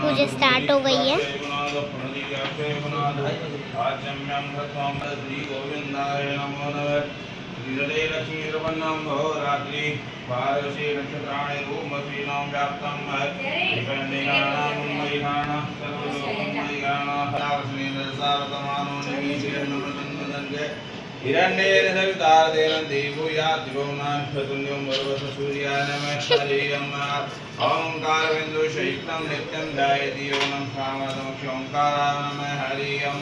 पूजा start हो गई है। हिरण्येन सवितार्देन देवो याद्भुवनान्यतुल्यं वरवस सूर्याय नमः हरियं ओंकारबिन्दु शैक्तं नित्यं ध्यायति यो नमः कामदमोक्षोंकाराय नमः हरियं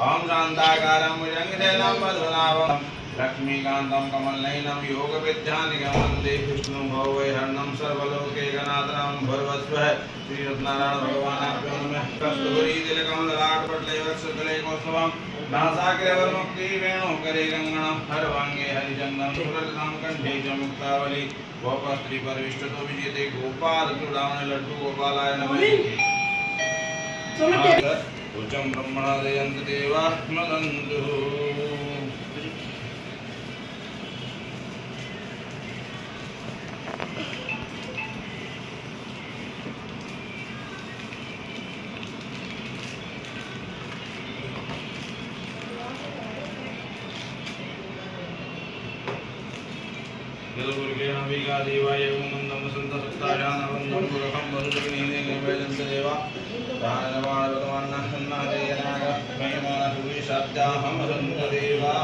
ओम शान्ताकारं भुजङ्गशयनं पद्मनाभं लक्ष्मीकान्तं कमलनयनं योगविद्यानिगमं वन्दे विष्णुं भवैहरणं सर्वलोकैकनाथं भर्वस्वः श्रीरत्नारायण भगवानाभ्यो नमः कस्तूरीतिलकं ललाटपटले वक्षस्थले कौस्तुभं नासाग्रवरमुक्ति वेणुकरे गङ्गणं हरवाङ्गे हरिचन्दनं सुरलतां कण्ठे च मुक्तावली गोपस्त्री परिविष्टतो विजयते गोपाल चूडामणि लड्डू गोपालाय नमः उच्चं ब्रह्मणा जयन्ति देवाः स्मरन्तु जलपुरकेणविका देवाय ओमन्दं वसन्तसुक्तायानवन्दं पुरखं वरुजग्निने निवेदन्त देवा दानवानवदमान्नहन्नादेयनाग महिमानसुविशाब्दाहं वसन्त देवा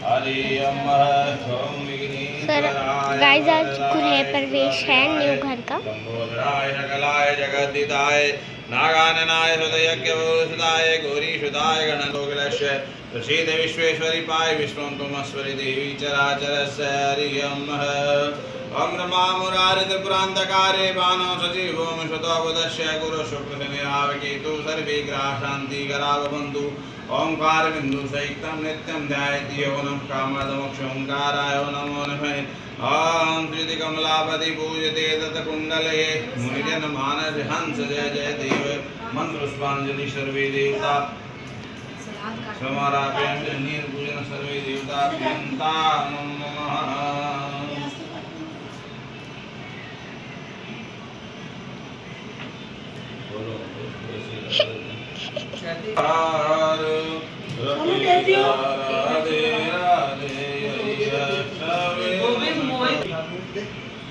हरियं ओम विघ्नेश्वराय गाइस आज गृह प्रवेश है न्यू घर का। लंबोदराय सकलाय जगद्दिताय नागाननाय हृदयज्ञवोषिताय गौरीसुताय गणलोकलक्ष्य प्रसीद विश्वेश्वरी पाय विष्णुतमस्वरी देवी चराचरस्य हरियं ओम रमा मुरारि त्रिपुरान्तकारे बाणो सजीवोम शतोपदस्य गुरु शुक्रशनिरावकेतु सर्वे ग्रहा शान्तिकरा भवन्तु ओंकार बिंदु सहितं नित्यं ध्यायति यो नमः कामदमोक्षोंकाराय नमो नमः ओम श्री कमलापति पूजते तत्कुंडले मुनिजन मानस हंस जय जय देव मंत्रोष्पांजलि सर्वे देवता समारापयामि नीर पूजन सर्वे देवता अत्यंता नमः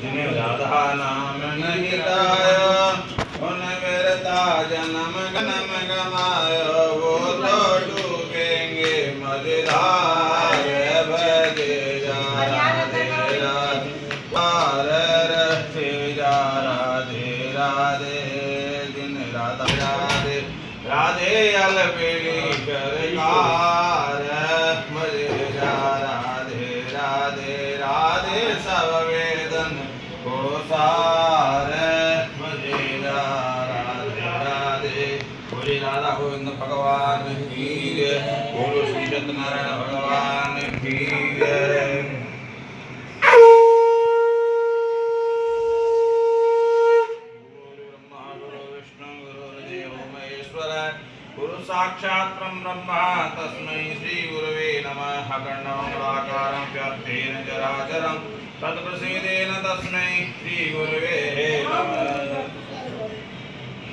जिन्हें राधा नाम नहीं लाया उन मेरता जन्म गनम गमायो वो तो डूबेंगे मझधार भजे जा राधे राधे राधे दिन राधा राधे राधे अलबेली करकार मजे जा राधे राधे राधे सब वेदन को सार मजे जा राधे राधे बोले राधा गोविंद भगवान की जय बोलो श्री सत्यनारायण भगवान की जय गुरु साक्षात् ब्रह्म तस्मै श्री गुरवे नमः अखण्डमण्डलाकारं व्याप्तेन चराचरं तत्प्रसीदेन तस्मै श्री गुरवे नमः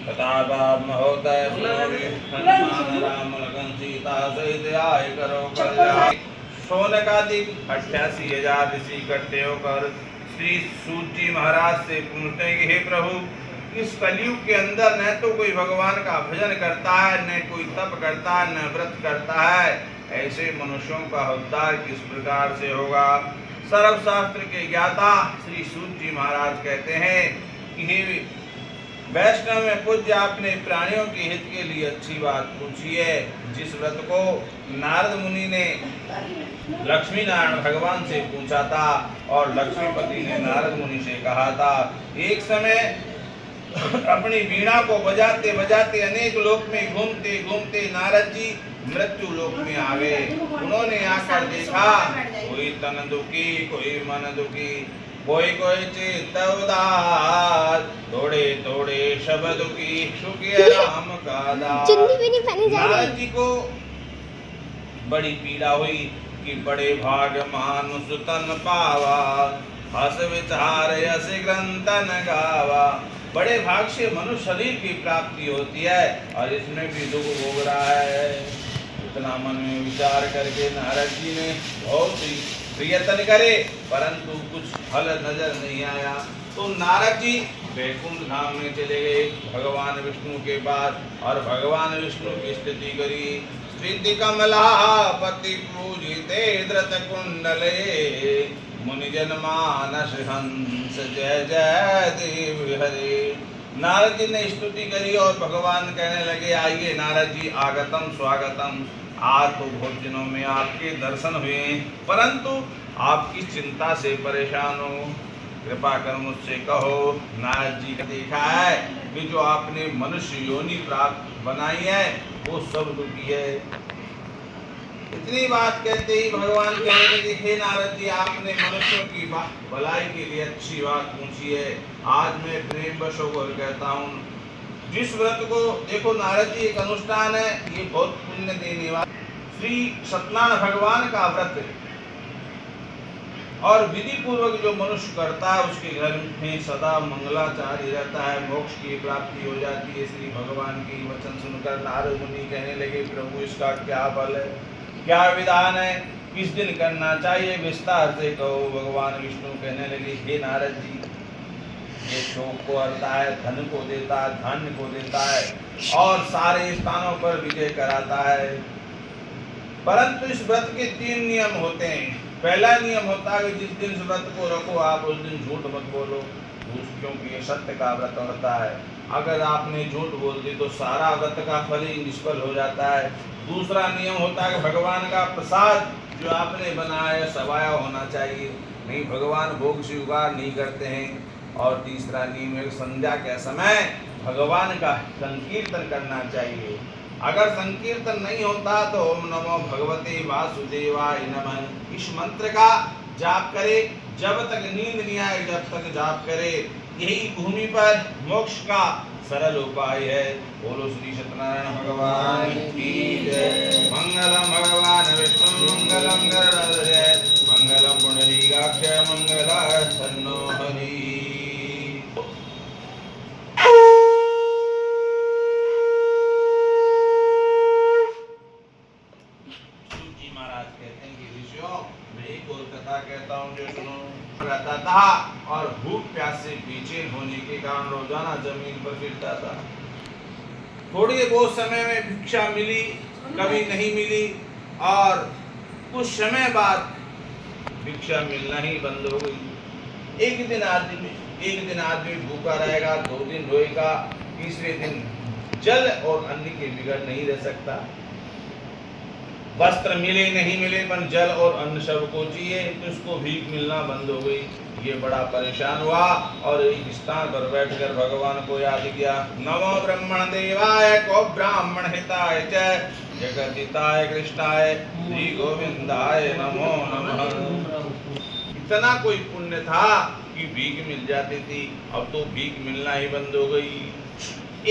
कथाभाव महोदय हनुमान राम लखन सीता सहित आए करो कल्याण शौनकादिक 88,000 ऋषि इकट्ठे होकर श्री सूत जी महाराज से पूछते हैं कि हे प्रभु इस कलयुग के अंदर न तो कोई भगवान का भजन करता है, न कोई तप करता है, न व्रत करता है, ऐसे मनुष्यों का उद्धार किस प्रकार से होगा। सर्वशास्त्र के ज्ञाता श्री सूत जी महाराज कहते हैं कि हे वैष्णव में पूज्य आपने प्राणियों के हित के लिए अच्छी बात पूछी है। जिस व्रत को नारद मुनि ने लक्ष्मी नारायण भगवान से पूछा था और लक्ष्मीपति ने नारद मुनि से कहा था, एक समय अपनी वीणा को बजाते बजाते अनेक लोक में घूमते घूमते नारद जी मृत्यु लोक में आ गए। उन्होंने आकर देखा कोई तन दुखी कोई मन दुखी कोई कोई चित्त उदास थोड़े थोड़े शब्द की सुखी राम का दास। नारद जी को बड़ी पीड़ा हुई कि बड़े भाग मानुष तन पावा हस विचार यस ग्रंथन गावा बड़े भाग से मनुष्य शरीर की प्राप्ति होती है और इसमें भी दुख भोग रहा है। इतना मन में विचार करके नारद जी ने बहुत ही प्रयत्न करे, परंतु कुछ फल नजर नहीं आया। तो नारद जी वैकुंठ धाम में चले गए भगवान विष्णु के पास और भगवान विष्णु की स्तुति करी। स्तुति कमला पति पूजिते धृत कुंडले मुनिजन मानस हंस जय जय देव हरे। नारद जी ने स्तुति करी और भगवान कहने लगे, आइए नारद जी, आगतम स्वागतम। आज तो बहुत दिनों में आपके दर्शन हुए, परंतु आपकी चिंता से परेशान हो, कृपा कर मुझसे कहो। नारद जी ने देखा है कि जो आपने मनुष्य योनि प्राप्त बनाई है वो सब दुखी है। इतनी बात कहते ही भगवान कहने लगे, हे नारद जी, आपने मनुष्यों की भलाई के लिए अच्छी बात पूछी है। आज मैं प्रेम वश होकर कहता हूँ, जिस व्रत को देखो नारद जी, एक अनुष्ठान है, ये बहुत पुण्य देने वाला श्री सत्यनारायण भगवान का व्रत है और विधि पूर्वक जो मनुष्य करता है उसके घर में सदा मंगलाचार्य रहता है, मोक्ष की प्राप्ति हो जाती है। श्री भगवान की वचन सुनकर नारद मुनि कहने लगे, प्रभु इसका क्या फल है, क्या विधान है, किस दिन करना चाहिए, विस्तार से कहो। भगवान विष्णु कहने लगे, हे नारद जी, ये शोक को हरता है, धन को देता है, धान्य को देता है और सारे स्थानों पर विजय कराता है। परंतु इस व्रत के 3 नियम होते हैं। पहला नियम होता है कि जिस दिन इस व्रत को रखो आप उस दिन झूठ मत बोलो, क्योंकि ये सत्य का व्रत होता है। अगर आपने झूठ बोल दी तो सारा व्रत का फल ही निष्फल हो जाता है। दूसरा नियम होता है कि भगवान का प्रसाद जो आपने बनाया है सवाया होना चाहिए, नहीं भगवान भोग स्वीकार नहीं करते हैं। और तीसरा नियम है संध्या के समय भगवान का संकीर्तन करना चाहिए। अगर संकीर्तन नहीं होता तो ओम नमो भगवते वासुदेवाय नमः इस मंत्र का जाप करे, जब तक नींद नहीं आए जब तक जाप करे। यही भूमि पर मोक्ष का सरल उपाय है। बोलो श्री सत्यनारायण भगवान की जय। मंगलम भगवान विष्णु मंगलम गरुड़ध्वज मंगलम पुंडरीकाक्ष मंगलाय तन्नो हरि। कहता हूँ जो सुनो रहता था और भूख प्यास से बेचैन होने के कारण रोजाना जमीन पर फिरता था। थोड़ी बहुत समय में भिक्षा मिली, कभी नहीं मिली और कुछ समय बाद भिक्षा मिलना ही बंद हो गई। एक दिन आदमी भूखा रहेगा, 2 दिन रोएगा, तीसरे दिन जल और अन्न के बिगड़ नहीं रह सकता। वस्त्र मिले नहीं मिले पर जल और अन्न सबको चाहिए, तो उसको भीख मिलना बंद हो गई। ये बड़ा परेशान हुआ और एक स्थान पर बैठकर भगवान को याद किया। नमो ब्रह्मण देवाय को ब्राह्मण हिताय च जगदिताय कृष्णाय श्री गोविंदाय नमो नमः। इतना कोई पुण्य था कि भीख मिल जाती थी, अब तो भीख मिलना ही बंद हो गई।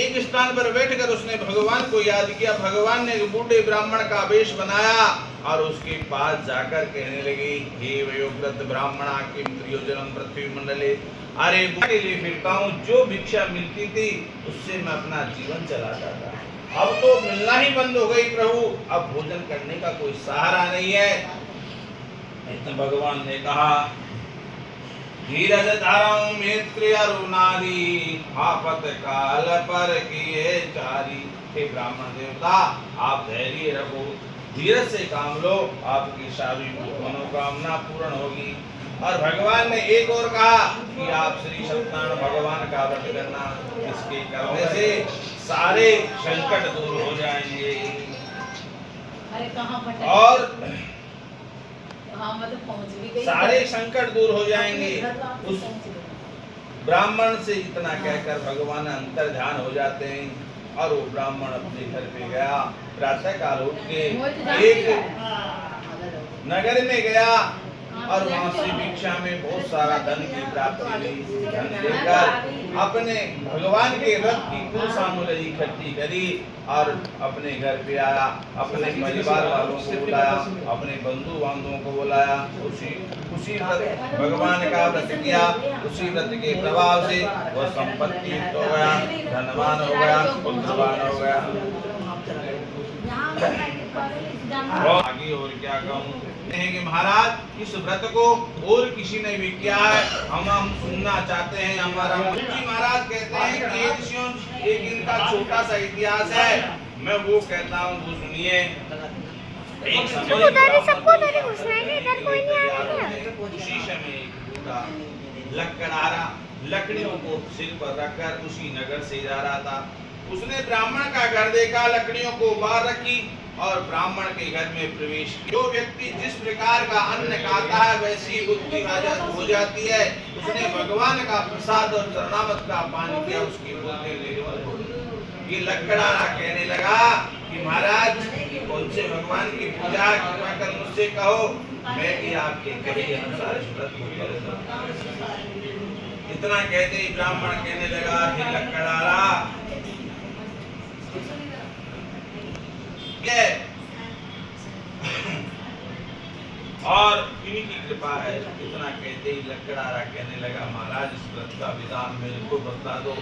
एक स्थान पर बैठकर उसने भगवान को याद किया। भगवान ने एक बूढ़े ब्राह्मण का वेश बनाया और उसके पास जाकर कहने लगे, हे वयोवृद्ध ब्राह्मणा किम प्रयोजनम पृथ्वी मंडले। अरे के लिए फिरता हूँ, जो भिक्षा मिलती थी उससे मैं अपना जीवन चलाता था, अब तो मिलना ही बंद हो गई प्रभु, अब भोजन करने का कोई सहारा नहीं है। इतने भगवान ने कहा, धीरज धरम मित्र अरुणारी आपत काल पर किए चारी। हे ब्राह्मण देवता, आप धैर्य रखो, धीरज से काम लो, आपकी सारी मनोकामना पूर्ण होगी। और भगवान ने एक और कहा कि आप श्री सत्यनारायण भगवान का व्रत करना, इसके करने से सारे संकट दूर हो जाएंगे। और सारे संकट दूर हो जाएंगे। उस ब्राह्मण से इतना कहकर भगवान अंतर ध्यान हो जाते हैं और वो ब्राह्मण अपने घर पे गया। प्रातः काल उठ के एक नगर में गया और वहाँ से भिक्षा में बहुत सारा धन की प्राप्ति हुई। धन लेकर अपने भगवान के व्रत की कुल सामग्री इकट्ठी करी और अपने घर पे आया, अपने परिवार वालों को बुलाया, अपने बंधु बांधवों को बुलाया। उसी व्रत भगवान का व्रत किया। उसी व्रत के प्रभाव से वह संपत्ति युक्त हो गया, धनवान हो गया, पुत्रवान हो गया। आगे और क्या कहूँ कि महाराज इस व्रत को और किसी ने भी किया है, हम सुनना चाहते हैं। हमारा जी महाराज कहते हैं कि एक इनका छोटा सा इतिहास है, मैं वो कहता हूँ, वो सुनिए। एक समय उसी समय एक बूढ़ा लकड़हारा लकड़ियों को सिर पर रखकर उसी नगर से जा रहा था। उसने ब्राह्मण का घर देखा, लकड़ियों को बाहर रखी और ब्राह्मण के घर में प्रवेश किया। जो व्यक्ति जिस प्रकार का अन्न खाता है वैसी बुद्धि हो जाती है। उसने भगवान का प्रसाद और चरणामृत का पान किया, उसकी बुद्धि निर्मल हो गई। ये लकड़हारा कहने लगा कि महाराज कौन से भगवान की पूजा कृपा कर मुझसे कहो, मैं भी आपके कहे अनुसार इस व्रत को करूंगा। इतना कहते ही ब्राह्मण कहने लगा, हे लकड़हारा, और इनकी कृपा है। इतना कहते ही लकड़हारा कहने लगा, महाराज इस व्रत का विधान मेरे को बता दो,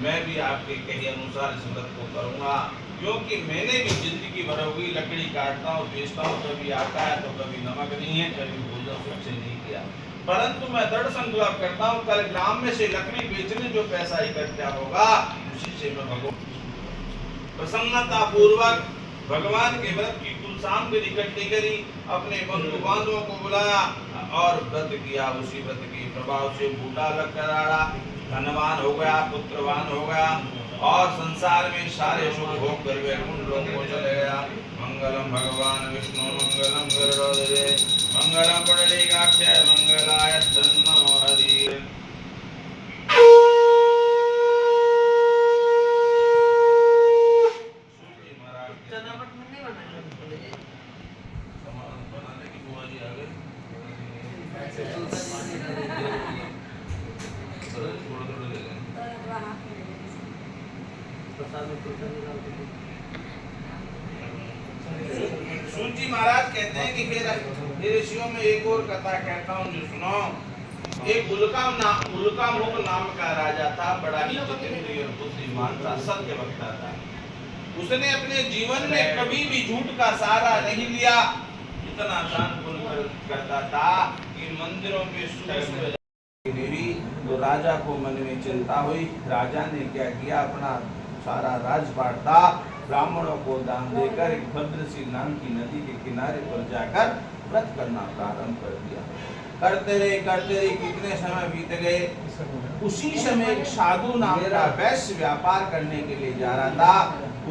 मैं भी आपके कहे अनुसार इस व्रत को करूंगा। क्योंकि मैंने भी जिंदगी भर होगी लकड़ी काटता हूँ, बेचता हूँ, कभी आता है तो कभी नमक नहीं है, कभी भोजन सबसे नहीं किया। परंतु मैं दृढ़ संकल्प करता हूँ, कल ग्राम में से लकड़ी बेचने जो पैसा इकट्ठा होगा उसी से मैं भगवान प्रसन्नता पूर्वक भगवान के व्रत की कुल सामग्री इकट्ठी करी, अपने बंधु बांधवों को बुलाया और व्रत किया। उसी व्रत के प्रभाव से बूढ़ा लकड़हारा धनवान हो गया, पुत्रवान हो गया और संसार में सारे सुख भोग कर वैकुंठ लोक को चले गया। मंगलम भगवान विष्णु मंगलम गरुड़ध्वज मंगलम पुंडरीकाक्ष मंगलाय तन्नो हरि। सूची महाराज कहते हैं कि हे ऋषियों में एक और कथा कहता हूँ जो सुनो। एक उल्कामुख नाम का राजा था, बड़ा ही जितेंद्रिय और बुद्धिमान था, सत्य वक्ता था। उसने अपने जीवन में कभी भी झूठ का सहारा नहीं लिया। इतना दान पुण्य करता था कि मंदिरों में देवी तो राजा को मन में चिंता हुई। राजा ने क्या किया, अपना सारा राजपाट था ब्राह्मणों को दान देकर एक भद्रसी नाम की नदी के किनारे पर जाकर व्रत करना प्रारंभ कर दिया। करते रहे कितने समय बीत गए। उसी समय एक साधु नाम का वैश्य व्यापार करने के लिए जा रहा था।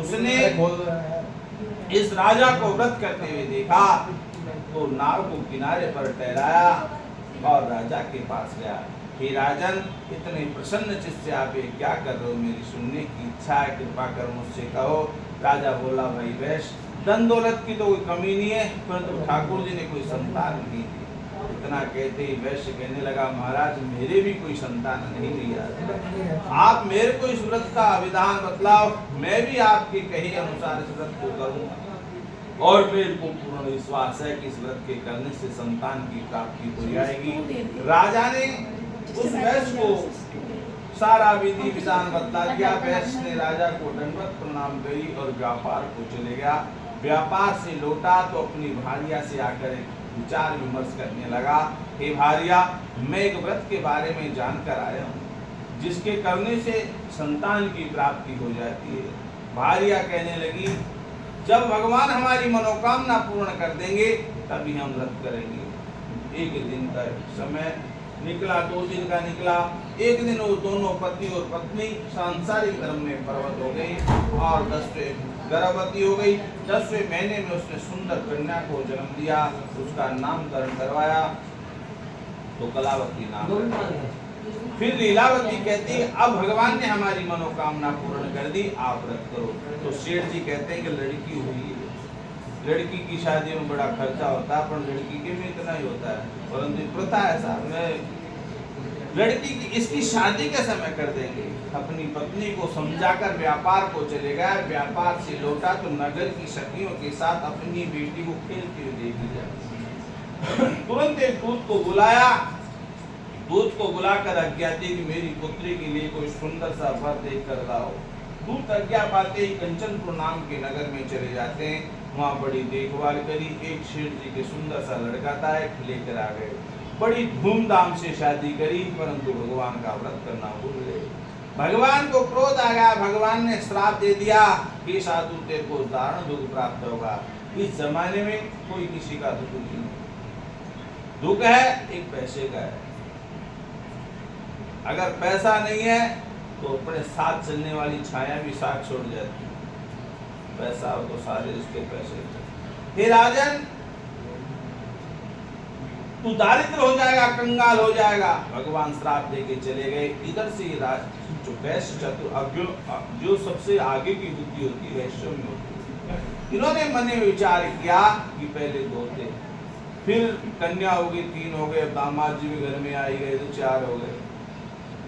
उसने इस राजा को व्रत करते हुए देखा तो नाव को किनारे पर ठहराया और राजा के पास गया। हे राजन, इतने प्रसन्न चित्त से आप ये क्या कर रहे हो, मेरी सुनने की इच्छा है, कृपा कर मुझसे कहो। राजा बोला, भाई वैश्य, धन दौलत की तो कोई कमी नहीं है, परंतु ठाकुर जी ने कोई संतान नहीं दी। इतना कहते ही वैश्य कहने लगा, महाराज मेरे भी कोई संतान नहीं दिया, आप मेरे को इस व्रत का विधान बतलाओ, मैं भी आपके कहे अनुसार इस व्रत को करूंगा। और मेरे को पूर्ण विश्वास है कि इस व्रत के करने से संतान की प्राप्ति हो जाएगी। राजा ने उस वैश्य को सारा विधि विधान बतला दिया। वैश्य ने राजा को दंडवत प्रणाम करी और व्यापार को चले गया। व्यापार से लौटा तो अपनी भार्या से आकर एक विचार विमर्श करने लगा। हे भार्या, मैं एक व्रत के बारे में जानकर आया हूँ जिसके करने से संतान की प्राप्ति हो जाती है। भार्या कहने लगी, जब भगवान हमारी मनोकामना पूर्ण कर देंगे तभी हम व्रत करेंगे। एक दिन का समय निकला, 2 दिन का निकला। एक दिन वो दोनों पति और पत्नी सांसारिक धर्म में प्रवृत्त हो गई और 10वें गर्भवती हो गई। 10वें महीने में उसने सुंदर कन्या को जन्म दिया, उसका नामकरण करवाया तो कलावती नाम। फिर लीलावती कहती, अब भगवान ने हमारी मनोकामना पूर्ण कर दी, आप व्रत करो। तो सेठ जी कहते हैं कि लड़की हुई है, लड़की की शादी में बड़ा खर्चा होता है, पर लड़की के में इतना ही होता है, परंतु प्रथा ऐसा मैं लड़की की इसकी शादी के समय कर देंगे। अपनी पत्नी को समझाकर व्यापार को चले गया, व्यापार से लौटा तो नगर की सखियों के साथ अपनी बेटी को खेलती हुई देखी जाए। तुरंत एक दूत को बुलाया, दूत को बुलाकर आज्ञा दी कि मेरी पुत्री के लिए कोई सुंदर सा वर देख कर लाओ। दूत आज्ञा पाते ही कंचनपुर नाम के नगर में चले जाते हैं। वहाँ बड़ी देखभाल करी, एक सेठ जी के सुंदर सा लड़का था, एक लेकर आ गए। बड़ी धूमधाम से शादी करी, परंतु भगवान का व्रत करना भूल गए। भगवान को क्रोध आ गया, भगवान ने श्राप दे दिया कि साधु तेरे को दारुण दुख प्राप्त होगा। इस जमाने में कोई किसी का दुख नहीं, दुख है एक पैसे का है। अगर पैसा नहीं है तो अपने साथ चलने वाली छाया भी साथ छोड़ जाती है। पैसा हो तो सारे इसके पैसे। हे राजन, तू दारिद्र हो जाएगा, कंगाल हो जाएगा। भगवान श्राप देके चले गए। इधर से जो वैश्य चतुर जो सबसे आगे की बुद्धि होती है वैश्यों में होती है, इन्होंने मन में विचार किया कि पहले 2 थे, फिर कन्या हो गई, 3 हो गए, दामाद जी भी घर में आई गए तो 4 हो गए,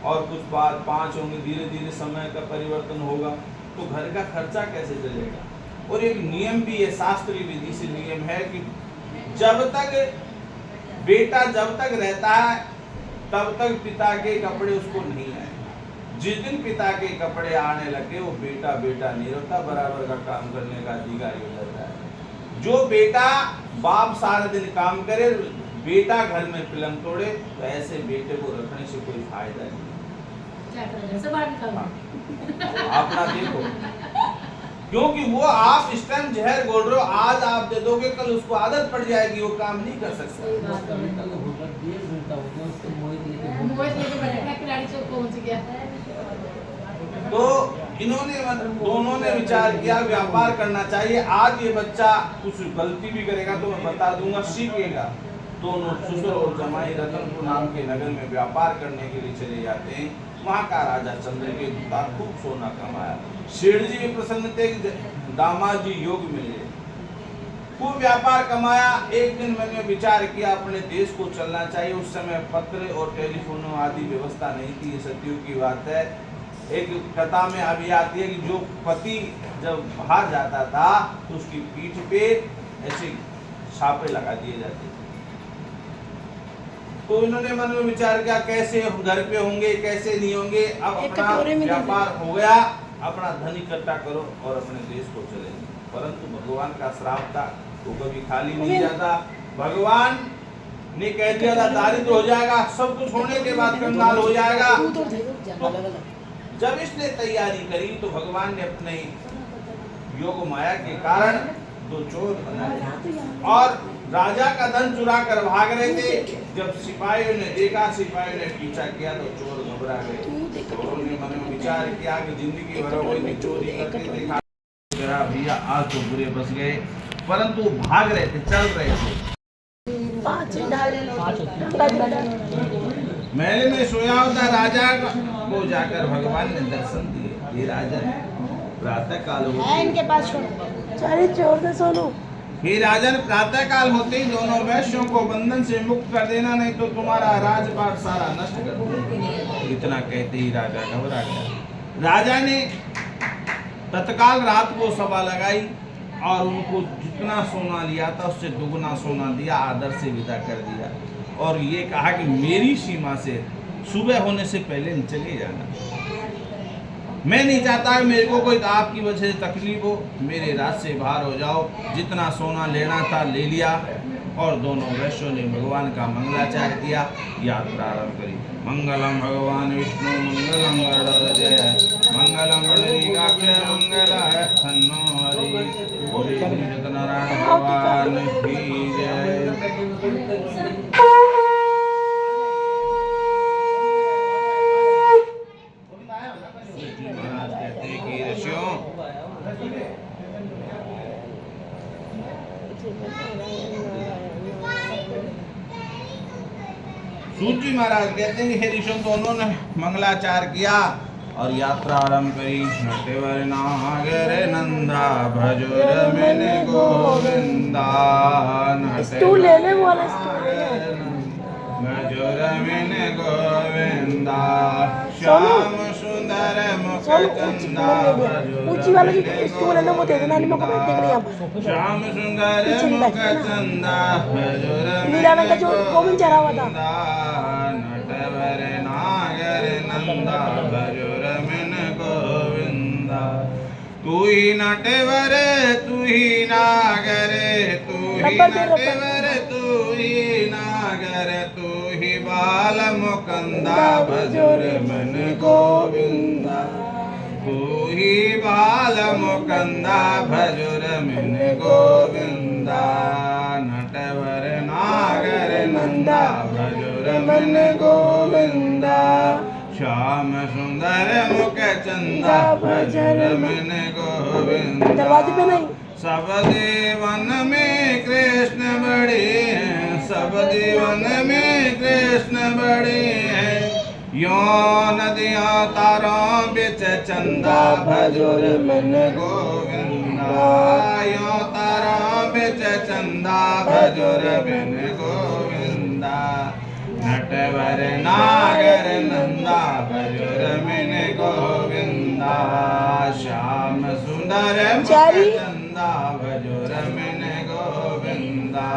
और कुछ बाद 5 होंगे। धीरे धीरे समय का परिवर्तन होगा तो घर का खर्चा कैसे चलेगा। और एक नियम भी है, शास्त्रीय विधि से नियम है कि जब तक बेटा रहता है तब तक पिता के कपड़े उसको नहीं आए। जिस दिन पिता के कपड़े आने लगे वो बेटा नहीं रहता, बराबर का काम करने का अधिकारी हो जाता है। जो बेटा बाप सारा दिन काम करे, बेटा घर में फिल्म तोड़े, तो ऐसे बेटे को रखने से कोई फायदा नहीं। अपना देखो, क्योंकि वो आप इस टाइम जहर बोल रहे हो, आज आप दे दोगे कल उसको आदत पड़ जाएगी, वो काम नहीं कर सकता। तो इन्होंने दोनों ने विचार किया व्यापार करना चाहिए। आज ये बच्चा कुछ गलती भी करेगा तो मैं बता दूंगा, सीखेगा। दोनों ससुर और जमाई रतनपुर नाम के नगर में व्यापार करने के लिए चले जाते हैं। वहाँ का राजा चंद्र के दूता खूब सोना कमाया। सेठ जी भी प्रसन्न थे, दामाद जी योग मिले, खूब व्यापार कमाया। एक दिन मैंने विचार किया अपने देश को चलना चाहिए। उस समय पत्र और टेलीफोन आदि व्यवस्था नहीं थी, ये सत्युग की बात है। एक कथा में अभी आती है कि जो पति जब बाहर जाता था तो उसकी पीठ पे ऐसे छापे लगा दिए जाते थे। तो इन्होंने मन में विचार किया कैसे घर पे होंगे, कैसे नहीं होंगे। अब अपना व्यापार हो गया, अपना धन इकट्ठा करो और अपने देश को चले। परंतु भगवान का श्राप था, वो कभी खाली नहीं जाता। भगवान ने कह दिया था दारिद्र हो जाएगा, सब कुछ होने के बाद कंगाल हो जाएगा। तो जब इसने तैयारी करी तो भगवान ने अपने योग माया के कारण 2 चोर बनाए और राजा का धन चुरा कर भाग रहे थे। जब सिपाहियों ने देखा, सिपाहियों ने पीछा किया तो चोर घबरा गए। चोरों ने मन में विचार किया कि जिंदगी भर कोई चोरी करके देखा, भैया आज तो बुरे बच गए। परंतु भाग रहे थे, चल रहे थे। महल में सोया होता राजा को जाकर भगवान ने दर्शन दिए। ये राजा प्रातः काल इनके पास हे राजन, प्रातः काल होते ही दोनों वैश्यों को बंधन से मुक्त कर देना, नहीं तो तुम्हारा राजपाट सारा नष्ट कर दूंगा। इतना कहते ही राजा घबरा गया। राजा ने तत्काल रात को सभा लगाई और उनको जितना सोना लिया था उससे दुगना सोना दिया, आदर से विदा कर दिया और ये कहा कि मेरी सीमा से सुबह होने से पहले चले जाना। मैं नहीं चाहता कि मेरे को कोई आपकी वजह से तकलीफ हो, मेरे राज से बाहर हो जाओ। जितना सोना लेना था ले लिया और दोनों वैश्यों ने भगवान का मंगलाचार किया, यात्रा आरंभ करी। मंगलम भगवान विष्णु मंगलम गरुड़ध्वज मंगलम गणनायकाय मंगलाय तन्नो हरि बोले सत्यनारायण भगवान की जय। सूत जी महाराज कहते हैं कि हे ऋषियों, दोनों ने मंगलाचार किया और यात्रा आरंभ करी। नटेवर नागर नंदा भजुर में गोविंदा, नटेवर गोविंदा श्याम सुंदर मुख चंदा ऊंची वाला जो स्टूल है ना वो दे देना, मैं को बैठने के लिए यहाँ पर। श्याम सुंदर मुख चंदा नीला रंग का जो गोविंद चढ़ा हुआ था। नटवर नागर नंदा भजुर मन गोविंदा तू ही नटवर तू ही नागर तू ही नटवर तू ही नागर तू ही बाल मुकंदा भजुर मन गोविंदा तू ही बाल मुकंदा भजुर मन गोविंदा नटवर नागर नंदा भजुर मन गोविंदा श्याम सुंदर मुख चंदा भजुर मन गोविंदा दरवाजे पे नहीं। सब देवन में कृष्ण बड़े हैं सब देवन में कृष्ण बड़े हैं यो नदियाँ तारों बिच चंदा भजुर मन गोविंदा यो तारों बिच चंदा भजुर मन गोविंदा नटवर नागर नंदा भजुर मन गोविंदा श्याम सुंदर मुख चंदा भजुर मन गोविंदा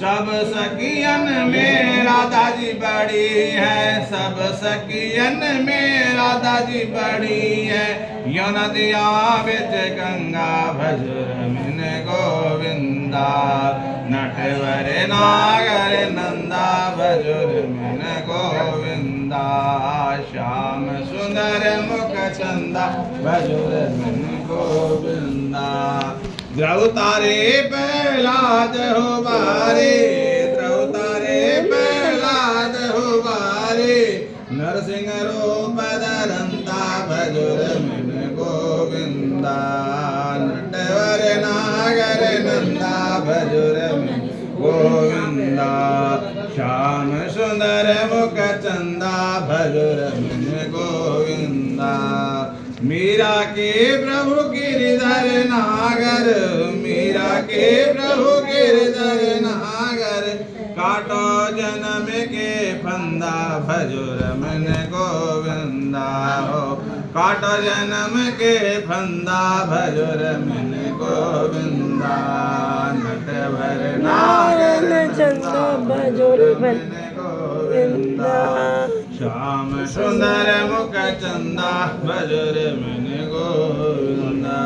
सब सखियन में राधा जी बड़ी है सब सखियन में राधा जी बड़ी है यो नदिया बिच गंगा भजुर मन गोविंदा नटवर नागर नंदा भजुर मन गोविंदा श्याम सुंदर मुख चंदा भजुर मन गोविंदा द्रव तारे प्रहलाद हो बारे द्रव तारे प्रहलाद हो बारे नरसिंह रूप धरंता भजुर मन गोविंदा नटवर नागर नंदा भजुर मन गोविंदा श्याम सुंदर मुख चंदा भजुर मन गोविंदा मीरा के प्रभु गिरधर नागर मीरा के प्रभु गिरधर नागर काटो जन्म के फंदा भजुर मन गोविंदा हो काटो जन्म के फंदा भजुर मन गोविंदा नटवर नागर चंदा भजुर मन गोविंदा श्याम सुंदर मुख चंदा भजुर मन गोविंदा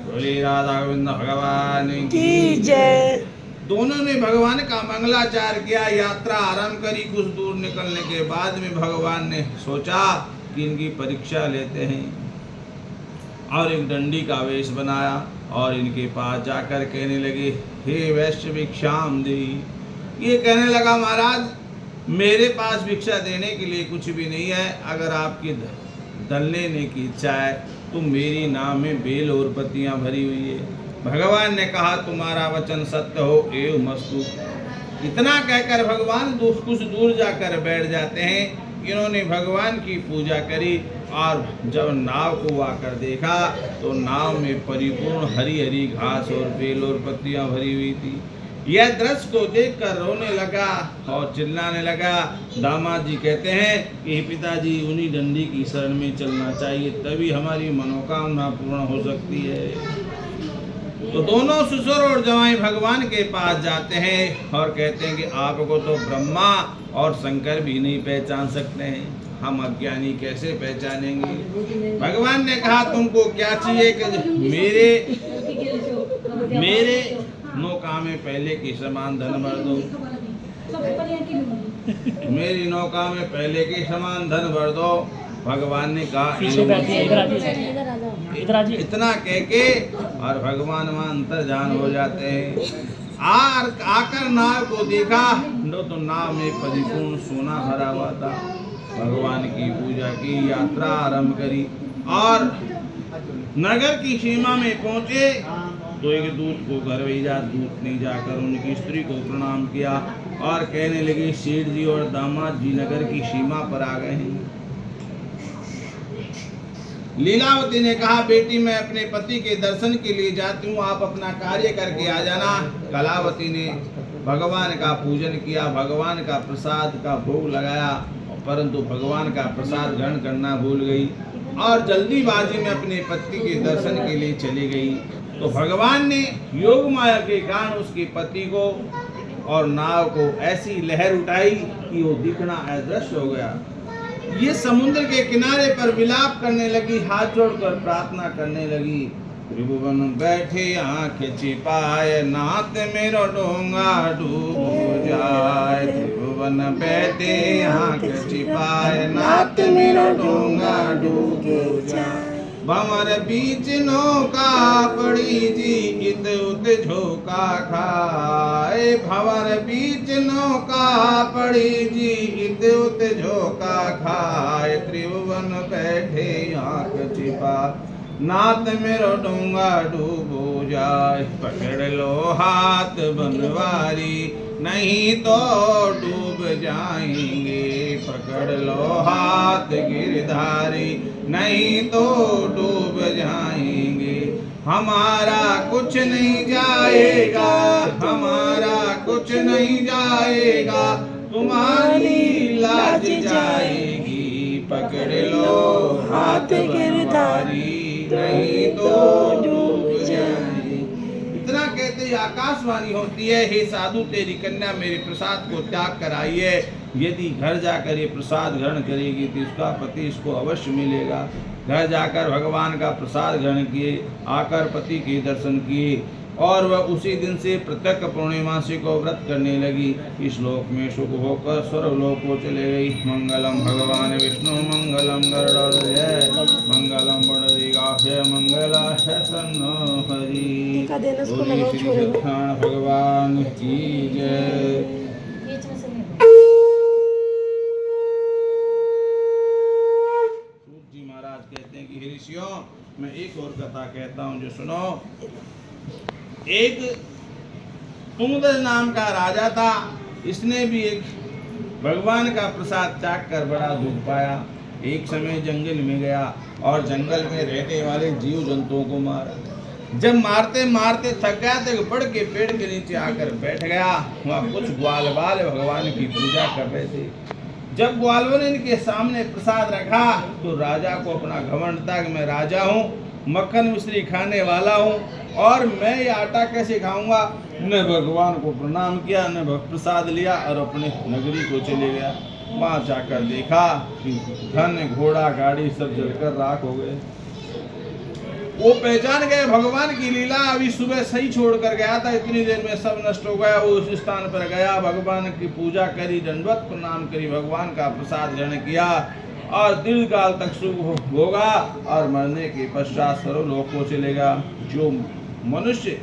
बोली राधा गोविंद भगवान की जय। दोनों ने भगवान का मंगलाचार किया, यात्रा आरंभ करी। कुछ दूर निकलने के बाद में भगवान ने सोचा कि इनकी परीक्षा लेते हैं और एक दंडी का वेश बनाया और इनके पास जाकर कहने लगे, हे वैश्य भिक्षाम देहि। ये कहने लगा, महाराज मेरे पास भिक्षा देने के लिए कुछ भी नहीं है, अगर आपकी दल लेने की इच्छा है तो मेरी नाव में बेल और पत्तियां भरी हुई है। भगवान ने कहा, तुम्हारा वचन सत्य हो एवं मस्तु। इतना कहकर भगवान कुछ दूर जाकर बैठ जाते हैं। इन्होंने भगवान की पूजा करी और जब नाव को आकर देखा तो नाव में परिपूर्ण हरी हरी घास और बेल और पत्तियां भरी हुई थी। यह दृश्य को देखकर रोने लगा और चिल्लाने लगा। दामाद जी कहते हैं कि पिताजी उन्हीं डंडी की शरण में चलना चाहिए, तभी हमारी मनोकामना पूर्ण हो सकती है। तो दोनों ससुर और जवाई भगवान के पास जाते हैं और कहते हैं कि आपको तो ब्रह्मा और शंकर भी नहीं पहचान सकते हैं, हम अज्ञानी कैसे पहचानेंगे। भगवान ने कहा, तुमको क्या चाहिए कि मेरे नौका में पहले के समान धन भर दो, मेरी नौका में पहले के समान धन भर दो। भगवान ने कहा, इतना कह के और भगवान वहाँ अंतर्धान हो जाते हैं। आकर नाव को देखा तो नाव में परिपूर्ण सोना भरा हुआ था। भगवान की पूजा की, यात्रा आरंभ करी और नगर की सीमा में पहुंचे तो एक दूत को घर भेजा। दूत ने जाकर उनकी स्त्री को प्रणाम किया और कहने लगे, सेठ जी और दामाद जी नगर की सीमा पर आ गए हैं। लीलावती ने कहा, बेटी मैं अपने पति के दर्शन के लिए जाती हूँ, आप अपना कार्य करके आ जाना। कलावती ने भगवान का पूजन किया, भगवान का प्रसाद का भोग लगाया और परंतु भगवान का प्रसाद ग्रहण करना भूल गई और जल्दीबाजी में अपने पति के दर्शन के लिए चली गई। तो भगवान ने योग माया के कारण उसके पति को और नाव को ऐसी लहर उठाई कि वो दिखना अदृश्य हो गया। ये समुद्र के किनारे पर विलाप करने लगी, हाथ जोड़कर प्रार्थना करने लगी। त्रिभुवन बैठे आँख छिपाए, नाथ मेरो डोंगा डूब जाए। त्रिभुवन बैठे आँख छिपाए, नाथ मेरो डोंगा डूब जाए। भंवर बीच नौका पड़ी जी, इत उत झोंका खाए। भंवर बीच नौका पड़ी जी, इत उत झोंका खाए। त्रिभुवन बैठे आँख छिपा, नाथ मेरो डोंगा डूबो जाए। पकड़ लो हाथ बनवारी, नहीं तो डूब जाएंगे। पकड़ लो हाथ गिरधारी, नहीं तो डूब जाएंगे। हमारा कुछ नहीं जाएगा, हमारा कुछ नहीं जाएगा, तुम्हारी लाज जाएगी। पकड़ लो हाथ गिरधारी, नहीं तो डूब जाएगी। इतना कहते ही आकाशवाणी होती है, हे साधु तेरी कन्या मेरे प्रसाद को त्याग कर आई है। यदि घर जाकर ये प्रसाद ग्रहण करेगी तो इसका पति इसको अवश्य मिलेगा। घर जाकर भगवान का प्रसाद ग्रहण किए, आकर पति के दर्शन किए और वह उसी दिन से प्रत्येक पूर्णिमासी को व्रत करने लगी। इस लोक में सुख होकर स्वर्गलोक को चले गई। मंगलम भगवान विष्णु मंगलम गरुड़ध्वज मंगलम पुंडरीकाक्ष मंगलाय तन्नो हरि। बोलिए श्री सत्यनारायण भगवान की जय। सूत जी महाराज कहते हैं कि हे ऋषियों, मैं एक और कथा कहता हूँ जो सुनो। एक तुंगदल नाम का राजा था। इसने भी एक भगवान का प्रसाद चाख कर बड़ा दुख पाया। एक समय जंगल में गया और जंगल में रहने वाले जीव जंतुओं को मारा। जब मारते मारते थक गया तो बढ़ के पेड़ के नीचे आकर बैठ गया। वहाँ कुछ ग्वाल बाल भगवान की पूजा कर रहे थे। जब ग्वालों ने इनके सामने प्रसाद रखा तो राजा को अपना घमंड था कि मैं राजा हूँ, मक्खन मिश्री खाने वाला हूँ और मैं ये आटा कैसे खाऊंगा। ने भगवान को प्रणाम किया, ने प्रसाद लिया और अपने नगरी को चले गया। वहाँ जाकर देखा कि धन घोड़ा गाड़ी सब जलकर राख हो गए। वो पहचान गए भगवान की लीला। अभी सुबह सही छोड़ कर गया था, इतनी देर में सब नष्ट हो गया। वो उस स्थान पर गया, भगवान की पूजा करी, दंडवत प्रणाम करी, भगवान का प्रसाद ग्रहण किया और दीर्घकाल तक सुख होगा और मरने के पश्चात सर्वलोक को चलेगा। जो मनुष्य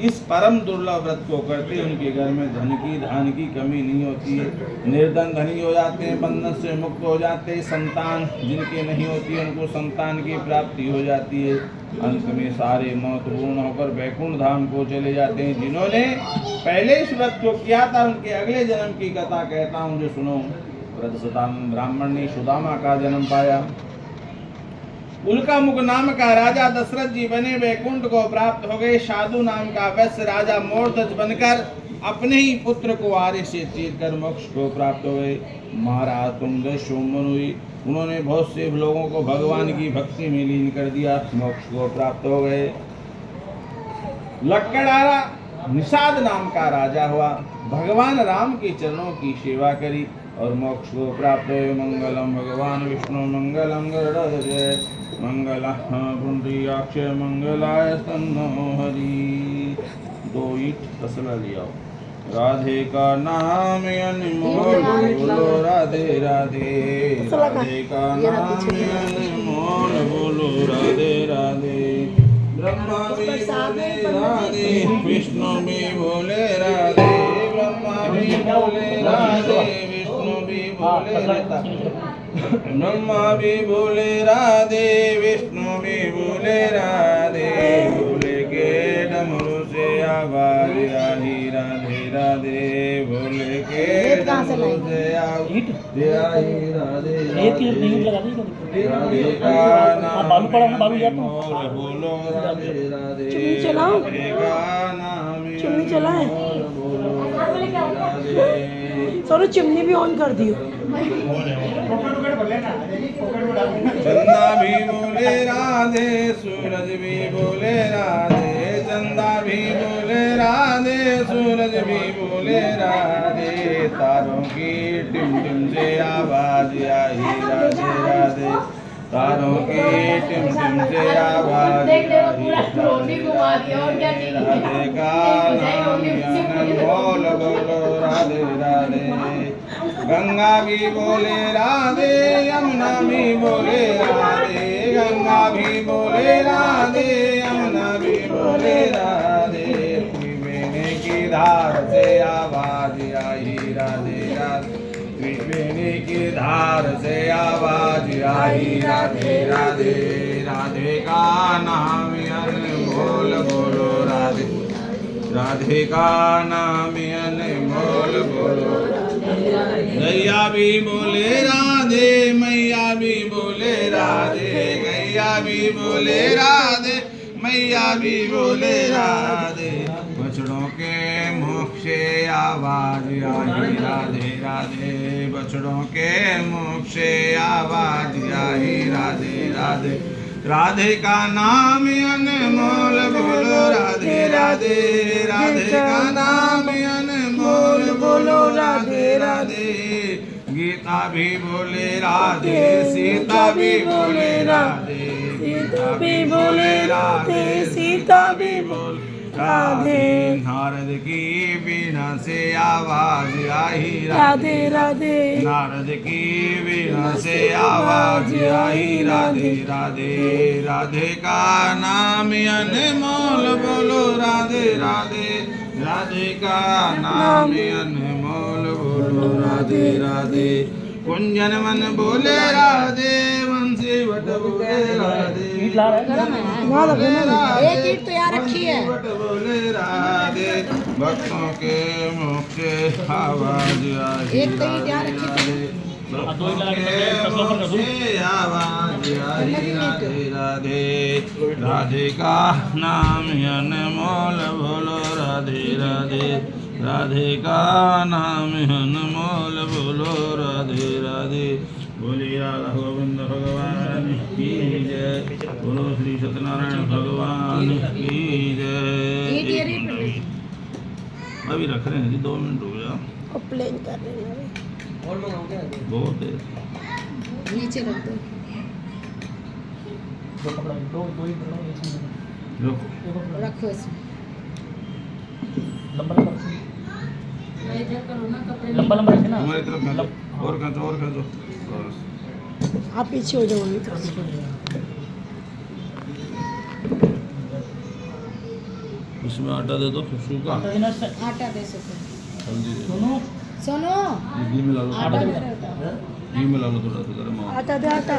इस परम दुर्लभ व्रत को करते हैं उनके घर में धन की धान की कमी नहीं होती है। निर्धन धनी हो जाते हैं, बंधन से मुक्त हो जाते हैं। संतान जिनके नहीं होती है उनको संतान की प्राप्ति हो जाती है। अंत में सारे मौत पूर्ण होकर वैकुंठ धाम को चले जाते हैं। जिन्होंने पहले इस व्रत को किया था उनके अगले जन्म की कथा कहता हूँ जो सुनो। ब्राह्मण ने सुदामा का जन्म पाया। उल्का मुख नाम का राजा दशरथ जी बने, वैकुंठ को प्राप्त हो गए। साधु नाम का वैश्य राजा मोरध्वज बनकर अपने ही पुत्र को आर्य से चीर कर मोक्ष को प्राप्त हो गए। महाराज तुंगदर्श हुई, उन्होंने बहुत से लोगों को भगवान की भक्ति में लीन कर दिया, मोक्ष को प्राप्त हो गए। लक्कड़ारा निषाद नाम का राजा हुआ, भगवान राम के चरणों की सेवा करी और मोक्ष को प्राप्त हुए। मंगलम भगवान विष्णु मंगलम गरुड़ध्वज मंगलम पुंडरीकाक्ष मंगलाय तन्नो हरि। 2 ईंट तसला लिया। राधे का नाम अनमोल बोलो राधे राधे, राधे का नाम अनमोल बोलो राधे राधे। ब्रह्मा भी बोले राधे, विष्णु भी बोले राधे, ब्रह्मा भी बोले राधे, विष्णु भी बोले राधे, ब्रह्मा भी बोले राधे, विष्णु भी बोले राधे। बोले के डमरू से आवाज आई राधे राधे, बोले के डमरू से आवाज आई राधे राधे। राधे का नाम मोल बोलो राधे राधे, राधे का नाम मोल बोलो राधे राधे। सोनू चिमनी भी ऑन कर दियो। चंदा भी बोले राधे, सूरज भी बोले राधे, चंदा भी बोले राधे, सूरज भी बोले राधे, तारों की टिम टिम से आवाज आई राधे राधे, तारों की टिम टिम से आवाज आई राधे का नाम बोल बोलो राधे राधे। गंगा भी बोले राधे, यमुना भी बोले राधे, गंगा भी बोले राधे, यमुना भी बोले राधे, त्रिवेणी की धार से आवाज आई राधे राधे, त्रिवेणी की धार से आवाज आई राधे राधे, राधे का नाम अनमोल बोलो राधे, राधे का नाम अनमोल बोलो। गैया भी बोले राधे, मैया भी बोले राधे, गैया भी बोले राधे, मैया भी बोले राधे, बछड़ों के मुख से आवाज आई राधे राधे, बछड़ों के मुख से आवाज आई राधे राधे, राधे का नाम अनमोल बोलो राधे राधे, राधे का नाम अनमोल बोलो राधे राधे, गीता भी बोले राधे, सीता भी बोले राधे, सीता भी बोले राधे, सीता भी बोले राधे, नारद की वीणा से आवाज आई राधे राधे, नारद की वीणा से आवाज आई राधे राधे, राधे का नाम अनमोल बोलो राधे राधे, राधे का नाम अनमोल बोलो राधे राधे, कुंजन मन बोले राधे, वंशी वट बोले राधे, एक ईट तो यहाँ रखी है। वट बोले राधे, भक्तों के मुख से आवाज आई एक तो ईट यहाँ रखी राधे, भक्तों के मुख से आवाज आई राधे राधे, राधे का नाम अनमोल बोलो राधे राधे, राधे का नाम अनमोल बोलो राधे राधे, बोलिए राधा गोविंद भगवान की जय, बोलो श्री सत्यनारायण भगवान की जय। अभी रख रहे हैं जी, 2 मिनट हो गया, और प्लेन कर रहे हैं। बहुत देर नीचे रख दो। रखो इसमें। लंबा लंबा रखे ना, हमारी तरफ खींचो, और खींचो और खींचो, बस। आप पीछे हो जाओ मम्मी थोड़ा सा। इसमें आटा दे दो सूखा, आटा दे सको। हल्दी दे दो, सुनो घी मिला लो, आटा दे दो। घी मिला लो थोड़ा सा गर्म। आटा दे आटा।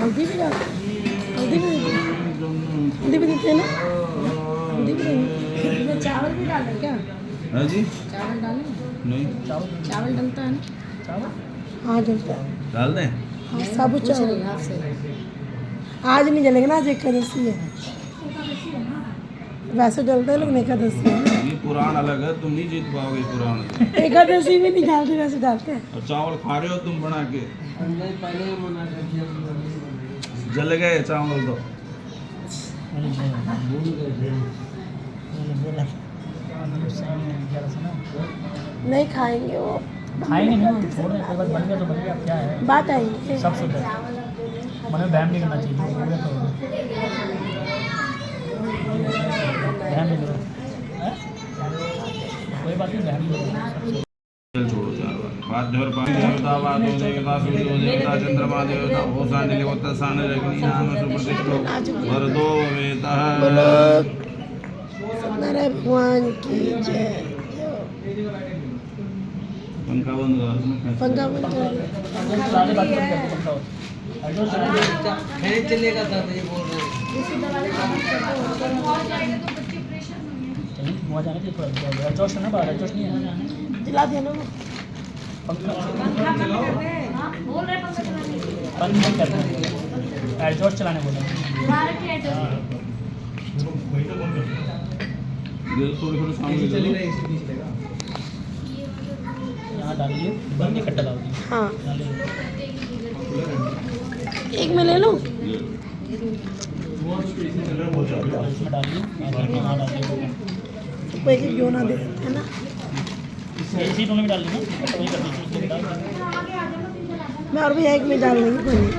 हल्दी भी डाल, हल्दी भी देते हैं ना, हल्दी भी देंगे। चावल भी डाल क्या? हाँ जी, चावल डालें? नहीं चावल डलता है ना? चावल हाँ डलता है। डाल दें, हाँ साबुत चावल। आज नहीं जलेगा ना, आज एकादशी है। वैसे डलता है लेकिन एकादशी है। ये पुराण अलग है, तुम नहीं जीत पाओगे पुराण। एकादशी में नहीं डालते, वैसे डालते हैं। और चावल खा रहे हो तुम बना के, जल गए चावल तो। नहीं खाएंगे वो, खाएंगे नहीं, छोड़ दें, कोई बात, बन गया तो बन गया, क्या है, बात आएंगे। सब शुद्ध है, मन में वहम नहीं करना चाहिए, हो गया तो वहम नहीं करना, कोई बात नहीं, वहम नहीं करना। जल छोड़ो 4 बार। वाद्य और पानी देवता, वादो देवता, सूर्यो देवता, चंद्रमा देवता, वो सानी देवता, सान रग्नि नाम सुप्रतिष्ठो वरदो वेता। सत्यनारायण भगवान की जय। पंखा बंद करो, पंखा बंद कर। सारे बात करते हैं, पंखा चलेगा था ये बोल रहे हैं। चलिए वहाँ जाने के लिए थोड़ा एडजस्ट है ना, बाहर एडजस्ट नहीं है, जला दिया ना वो। पंखा बंद नहीं करना, एडजस्ट चलाने बोला। थोड़ी थोड़ी शामिल कर लो। यहाँ डालिए, बंद इकट्ठा डाल दीजिए। हाँ डालिए। एक में ले लूँ। इसमें डालिए, यहाँ डालिए। सबको एक एक ना दे है ना। इसी टोने में डाल देना, तो वही कर दीजिए, उसमें डाल दीजिए। मैं और भी एक में डाल देंगी कोई नहीं।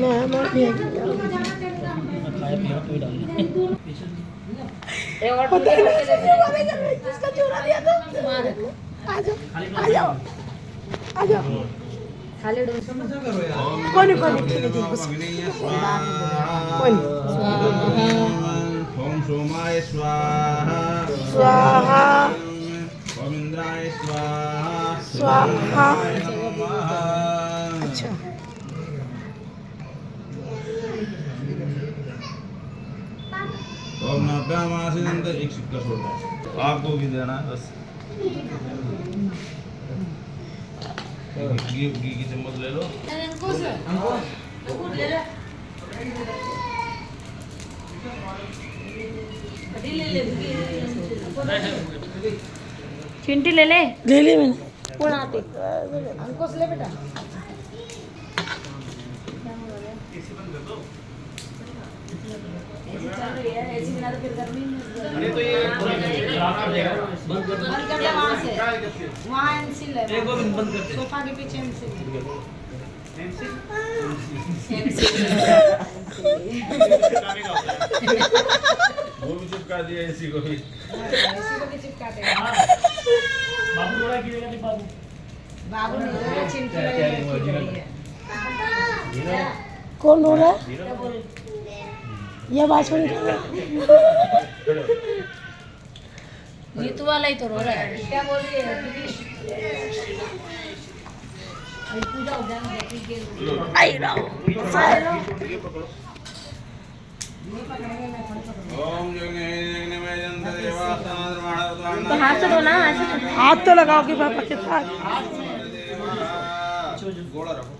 मैं और भी एक में डाल दूँगी। खाया पिया तो ही डाल दीजिए। पता है जिसका चूरा दिया था। आ जाओ आ जाओ आ जाओ। कोई नहीं ठीक है ठीक है बस। कोई नहीं। ओम सोमाय स्वाहा स्वाहा ओम इंद्राय स्वाहा स्वाहा। नमः। अच्छा ओम नभ्यामासिदंत एक सिक्का छोड़ दो। आपको भी देना है बस। घी की चम्मच ले लो। चिंटी ले ले। ले ली मैंने। अंकुश ले बेटा। अरे तो ये खराब कर देगा। बंद कर दे वहाँ से, वहाँ एमसील है, सोफा के पीछे एमसील। वो भी चिपका दिया इसी को भी। इसी को भी चिपका दे। बाबू थोड़ा गिरेगा नहीं बाबू। बाबू ने चिंटी लगी है। कौन रो रहा है? ये आवाज सुन के नीतू वाला ही तो रो रहा है। क्या बोल रही है? पूजा हो जाएगी देखी के। आई रहो ओम जगन्नाथ देवास्तान तो हाथ से धोना, हाथ से धोना। हाथ तो लगाओगे पापा के साथ। गोला रखो।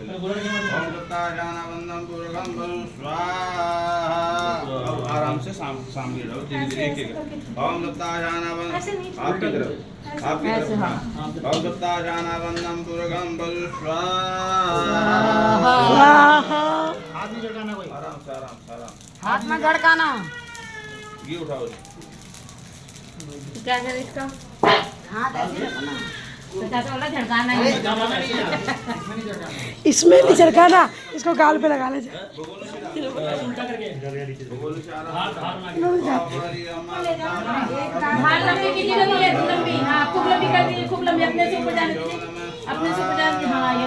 ओम दत्ताजानवंदं पूर्वं बलु स्वाहा। आराम से सामने रहो, धीरे धीरे एक एक। ओम दत्ताजानवंदं आपकी तरफ ओम दत्ताजानवंदं पूर्वं बलु स्वाहा। स्वाहा। हाथ में झटकाना कोई। आराम से आराम से आराम। हाथ में झड़काना। घी उठाओ। क्या कर इसका? हाथ ऐसे रखना। वाला झड़काना है। इसमें नहीं झड़काना, इसको गाल पे लगा ले जा। उल्टा करके हाथ हाथ लंबी कीजिए, लंबी है, लंबी। हाँ खूब लंबी कर दीजिए, खूब लंबी अपने से ऊपर जाने दीजिए, अपने से ऊपर जाने दीजिए। हाँ ये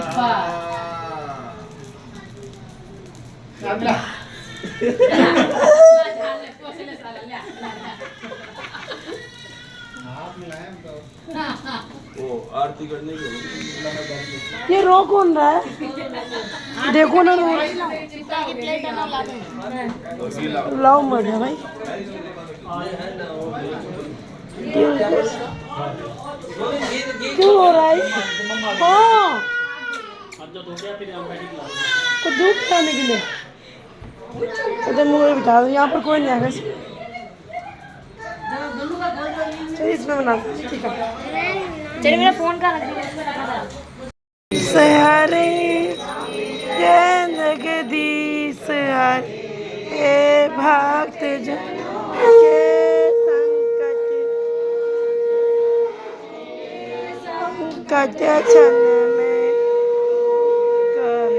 वो आरती करने की ये रो कौन रहा है? देखो ना रो। लाओ मर है भाई। क्यों रो रहा है? हाँ तो धूप खाने के लिए उधर मुँह में बिठा दो। यहाँ पर कोई नहीं आएगा। चलिए इसमें बना दो। ठीक है चलिए मेरा फोन का रख दीजिए। सहारे जगदीश हरे हे भक्त जन के संकट क्षण में कर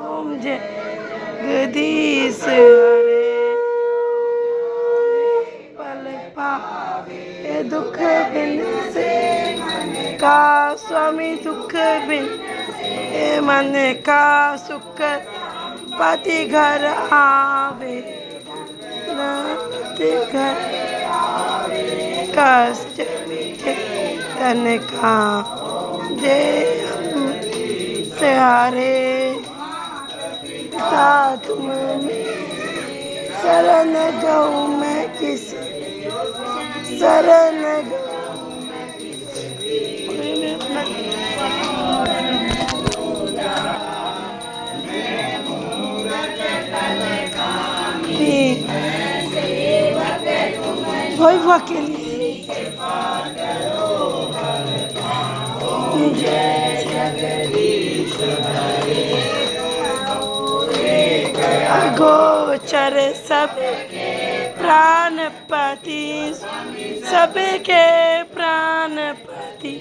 ओम जगदीश हरे पल पावे दुख बिन से का स्वामी दुख बिन मन का सुख पति घर आवे नाथ घर कष्ट तन का जय सहारे तुम शरण गऊ मैं किस शरण वही वो अकेली गोचर सब प्राणपति सबके प्राणपति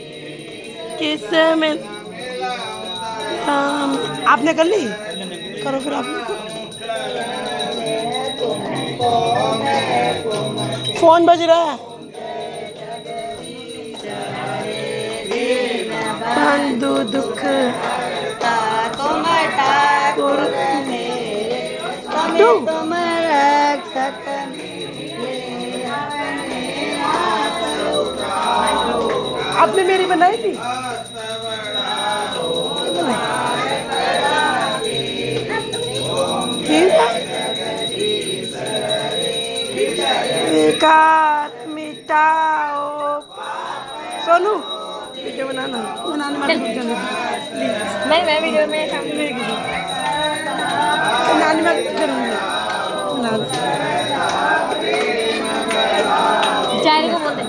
किस में आपने कर ली करो फिर आपने फोन बज रहा है बंधु दुख आपने मेरी बनाई थी विकार मिटाओ सोनू वीडियो बनाने में मैं वीडियो में सामने नानी में करूँगी चारी को बोलते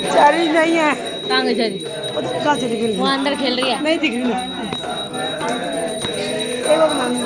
चारी नहीं है कहाँ गई चारी? पता नहीं कहाँ चली गई वो अंदर खेल रही है। नहीं दिख रही ना एक बार बनानी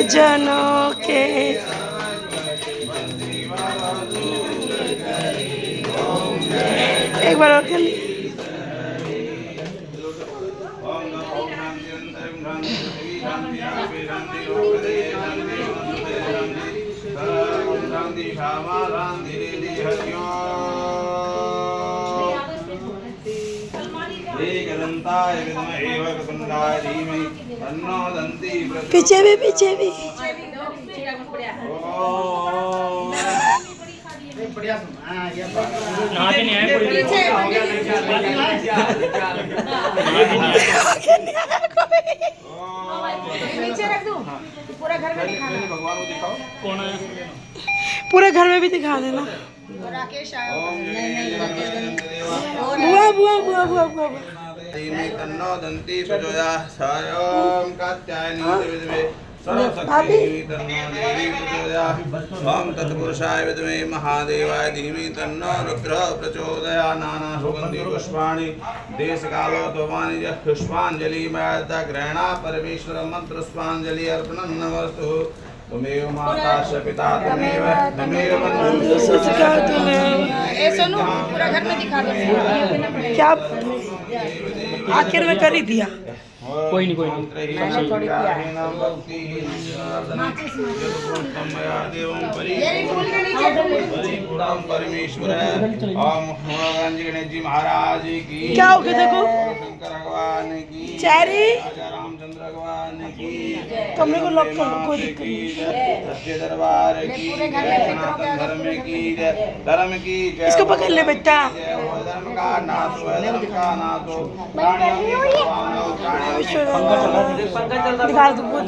जनों के एक बार और कर ली पीछे भी नहाते नहीं आए कोई नीचे रख दूं पूरा घर में दिखाना भगवान को दिखाओ कौन है पूरे घर में भी दिखा देना राकेश आया बुआ बुआ बुआ बुआ बुआ तन्नो दंती सुजोया सायं कात्यायनी विद्मे सर्वशक्ति तन्नो देवी प्रचोदया ओम तत्पुरुषाय विद्मे महादेवाय धीमहि तन्नो रुद्रः प्रचोदयात् नाना सुगंधि पुष्पाणि देशकालो त्वमानि च पुष्पांजलि मया ग्रहणा परमेश्वर मंत्र पुष्पांजलि अर्पणं नमस्तु तुमेव माता च पिता तुमेव बंधु सचका तुम्हें ए सोनू पूरा घर में दिखा दो क्या आखिर में कर ही दिया कोई नहीं परमेश्वर ओम गणेश जी महाराज की क्या हो गया देखो शंकर भगवान की चैरी रामचंद्र भगवान की कमरे को लॉक कर दो कोई दिक्कत नहीं सच्चे दरबार की सनातन धर्म की इसको पकड़ ले बेटा धर्म का नाथ धर्म का नाथ दिखा दो बहुत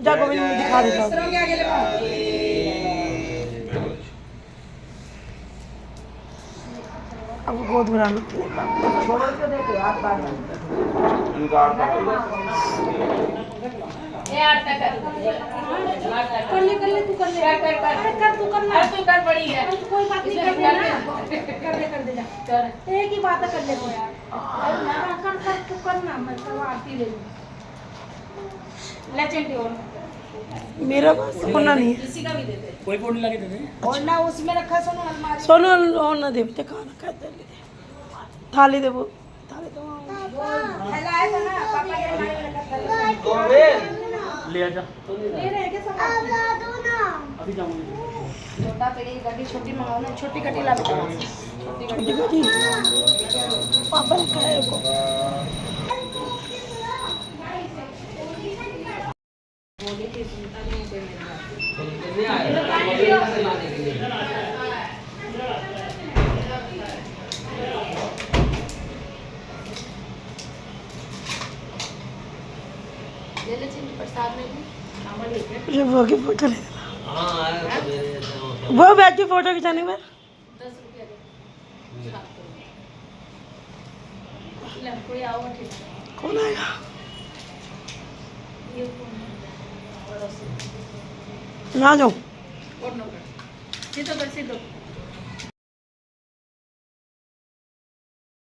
जा गोविंद में दिखा देता हूँ अब गोद भरा लो कर ले तू कर कर बड़ी है कोई बात नहीं कर दे जा एक ही बात कर ले कर तू करना मैं तो आती ले लेजेंड और मेरा बस होना नहीं है किसी का भी दे दे कोई बोर्ड लगे थे और ना उसमें रखा सोनू अलमारी सोनू और ना दे बेटा खाना खा दे थाली दे वो थाली दो फैलाए था ना पापा के अलमारी में रखा था ले आजा ले रहे हैं क्या सब अभी जाऊंगी छोटा तो यही गड्डी छोटी मंगाओ ना छोटी गड्डी ला बेटा छोटी गड्डी देखो जी पापा ने खाया को बोली थी चिंता नहीं कोई मेरी ले ले चिंता प्रसाद में भी मुझे वो की फोटो ले वो बैठ की फोटो खिंचाने में 10 रुपया दे ले कोई आओ ठीक कौन आएगा ये कौन है पड़ोसी ना जाओ और नो कर सीधो कर सीधो